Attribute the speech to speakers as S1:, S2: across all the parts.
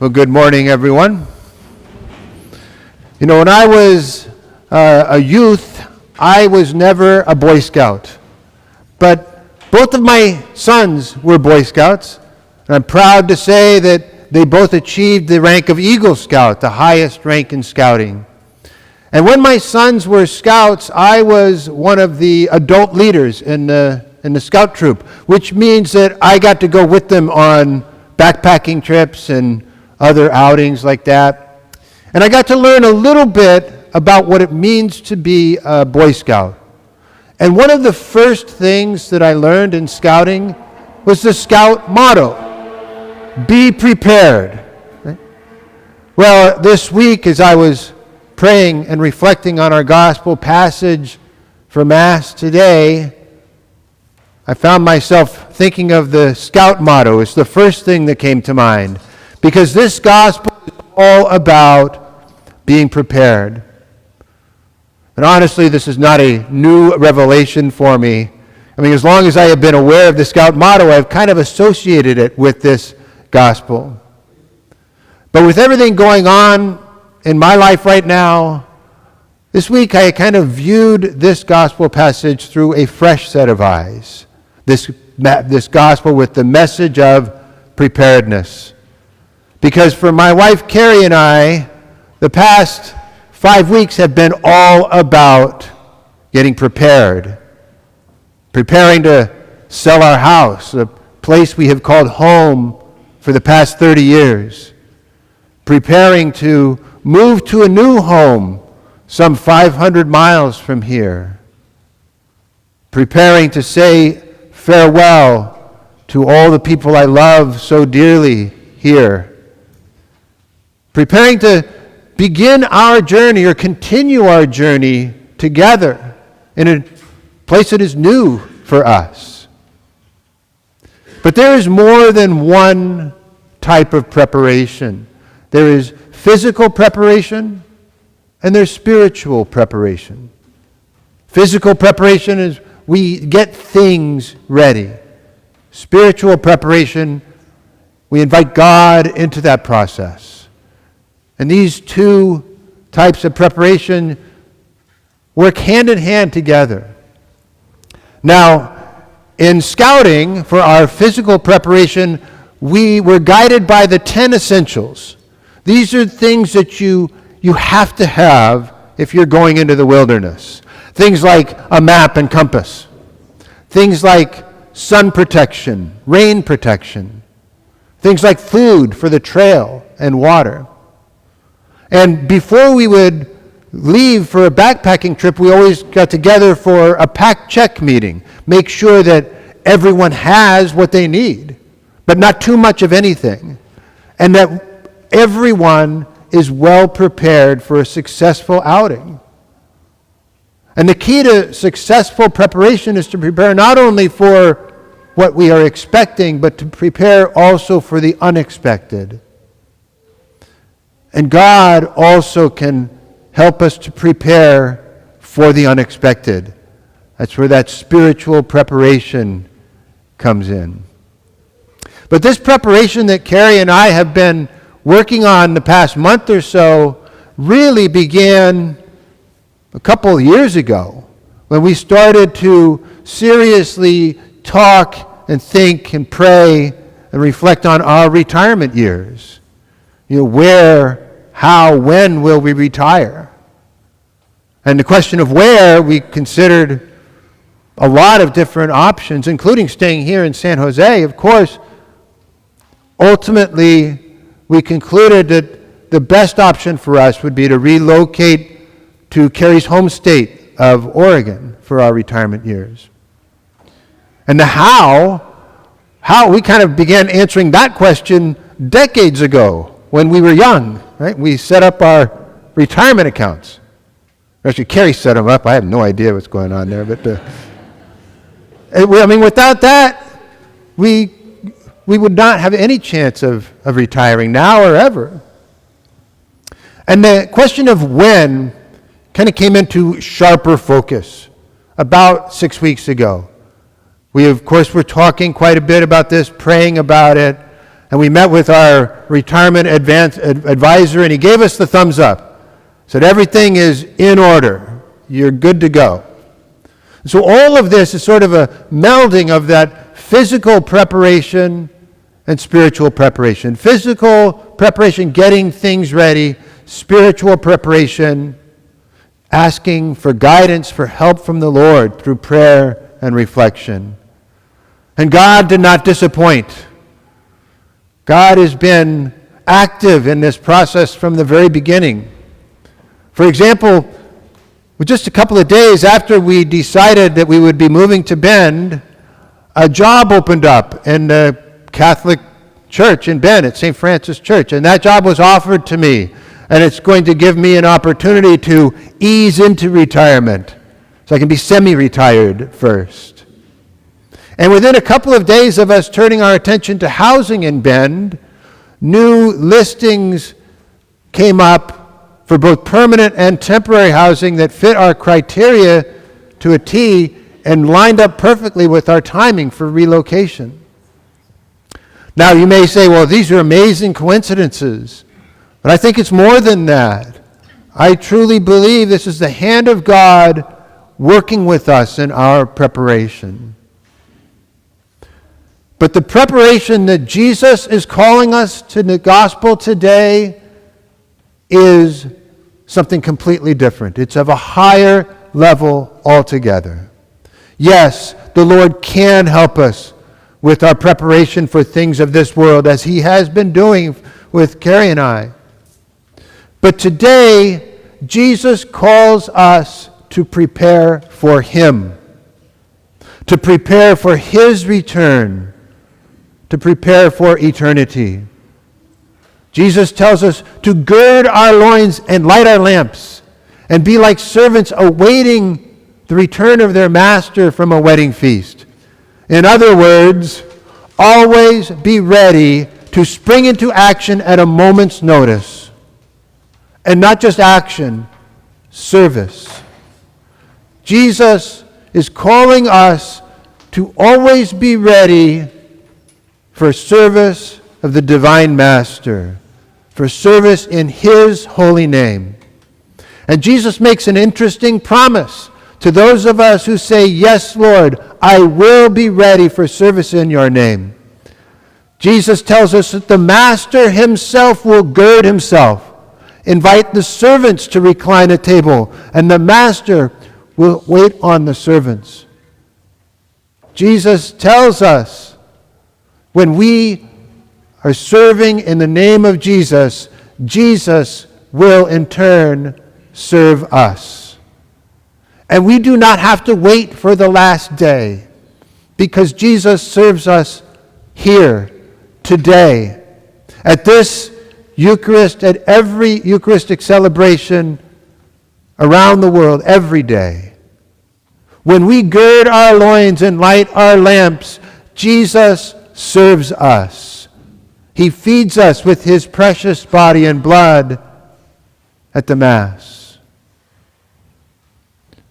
S1: Well, good morning, everyone. You know, when I was a youth, I was never a Boy Scout. But both of my sons were Boy Scouts, and I'm proud to say that they both achieved the rank of Eagle Scout, the highest rank in scouting. And when my sons were scouts, I was one of the adult leaders in the scout troop, which means that I got to go with them on backpacking trips and other outings like that. And I got to learn a little bit about what it means to be a Boy Scout. And one of the first things that I learned in scouting was the scout motto, be prepared. Right? Well, this week as I was praying and reflecting on our gospel passage for Mass today, I found myself thinking of the scout motto. It's the first thing that came to mind. Because this gospel is all about being prepared. And honestly, this is not a new revelation for me. I mean, as long as I have been aware of the scout motto, I've kind of associated it with this gospel. But with everything going on in my life right now, this week I kind of viewed this gospel passage through a fresh set of eyes. This gospel with the message of preparedness. Because for my wife Carrie and I, the past 5 weeks have been all about getting prepared. Preparing to sell our house, a place we have called home for the past 30 years. Preparing to move to a new home some 500 miles from here. Preparing to say farewell to all the people I love so dearly here. Preparing to begin our journey or continue our journey together in a place that is new for us. But there is more than one type of preparation. There is physical preparation and there's spiritual preparation. Physical preparation is we get things ready. Spiritual preparation, we invite God into that process. And these two types of preparation work hand in hand together. Now, in scouting, for our physical preparation, we were guided by the 10 essentials. These are things that you have to have if you're going into the wilderness. Things like a map and compass. Things like sun protection, rain protection. Things like food for the trail and water. And before we would leave for a backpacking trip, we always got together for a pack check meeting. Make sure that everyone has what they need, but not too much of anything. And that everyone is well prepared for a successful outing. And the key to successful preparation is to prepare not only for what we are expecting, but to prepare also for the unexpected. And God also can help us to prepare for the unexpected. That's where that spiritual preparation comes in. But this preparation that Carrie and I have been working on the past month or so really began a couple of years ago when we started to seriously talk and think and pray and reflect on our retirement years. You know, where, how, when will we retire? And the question of where, we considered a lot of different options, including staying here in San Jose. Of course, ultimately, we concluded that the best option for us would be to relocate to Carrie's home state of Oregon for our retirement years. And the how we kind of began answering that question decades ago when we were young, right? We set up our retirement accounts. Actually, Carrie set them up. I have no idea what's going on there, but without that, we would not have any chance of retiring now or ever. And the question of when kind of came into sharper focus about 6 weeks ago. We, of course, were talking quite a bit about this, praying about it, and we met with our retirement advisor, and he gave us the thumbs up. Said everything is in order. You're good to go. So all of this is sort of a melding of that physical preparation and spiritual preparation. Physical preparation, getting things ready. Spiritual preparation, asking for guidance, for help from the Lord through prayer and reflection. And God did not disappoint. God has been active in this process from the very beginning. For example, just a couple of days after we decided that we would be moving to Bend, a job opened up in the Catholic church in Bend at St. Francis Church, and that job was offered to me, and it's going to give me an opportunity to ease into retirement so I can be semi-retired first. And within a couple of days of us turning our attention to housing in Bend, new listings came up for both permanent and temporary housing that fit our criteria to a T and lined up perfectly with our timing for relocation. Now you may say, well, these are amazing coincidences, but I think it's more than that. I truly believe this is the hand of God working with us in our preparation. But the preparation that Jesus is calling us to the gospel today is something completely different. It's of a higher level altogether. Yes, the Lord can help us with our preparation for things of this world, as he has been doing with Carrie and I. But today, Jesus calls us to prepare for him, to prepare for his return, to prepare for eternity. Jesus tells us to gird our loins and light our lamps and be like servants awaiting the return of their master from a wedding feast. In other words, always be ready to spring into action at a moment's notice. And not just action, service. Jesus is calling us to always be ready for service of the divine master, for service in his holy name. And Jesus makes an interesting promise to those of us who say, yes, Lord, I will be ready for service in your name. Jesus tells us that the master himself will gird himself, invite the servants to recline at table, and the master will wait on the servants. Jesus tells us when we are serving in the name of Jesus, Jesus will in turn serve us. And we do not have to wait for the last day, because Jesus serves us here, today, at this Eucharist, at every Eucharistic celebration around the world, every day. When we gird our loins and light our lamps, Jesus serves us. He feeds us with his precious body and blood at the Mass.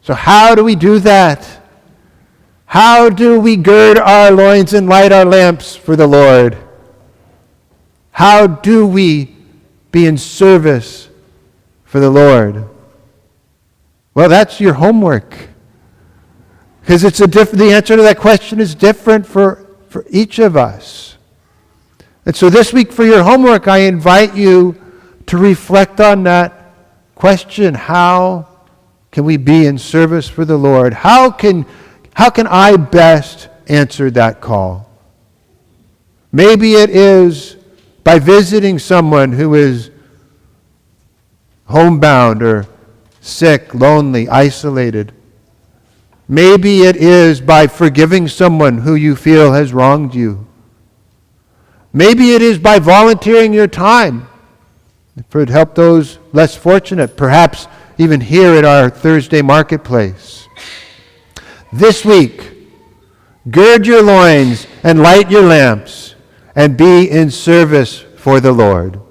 S1: So how do we do that? How do we gird our loins and light our lamps for the Lord? How do we be in service for the Lord? Well, that's your homework. Because the answer to that question is different for each of us. And so this week for your homework, I invite you to reflect on that question. How can we be in service for the Lord? How can I best answer that call? Maybe it is by visiting someone who is homebound or sick, lonely, isolated. Maybe it is by forgiving someone who you feel has wronged you. Maybe it is by volunteering your time to help those less fortunate, perhaps even here at our Thursday marketplace. This week, gird your loins and light your lamps and be in service for the Lord.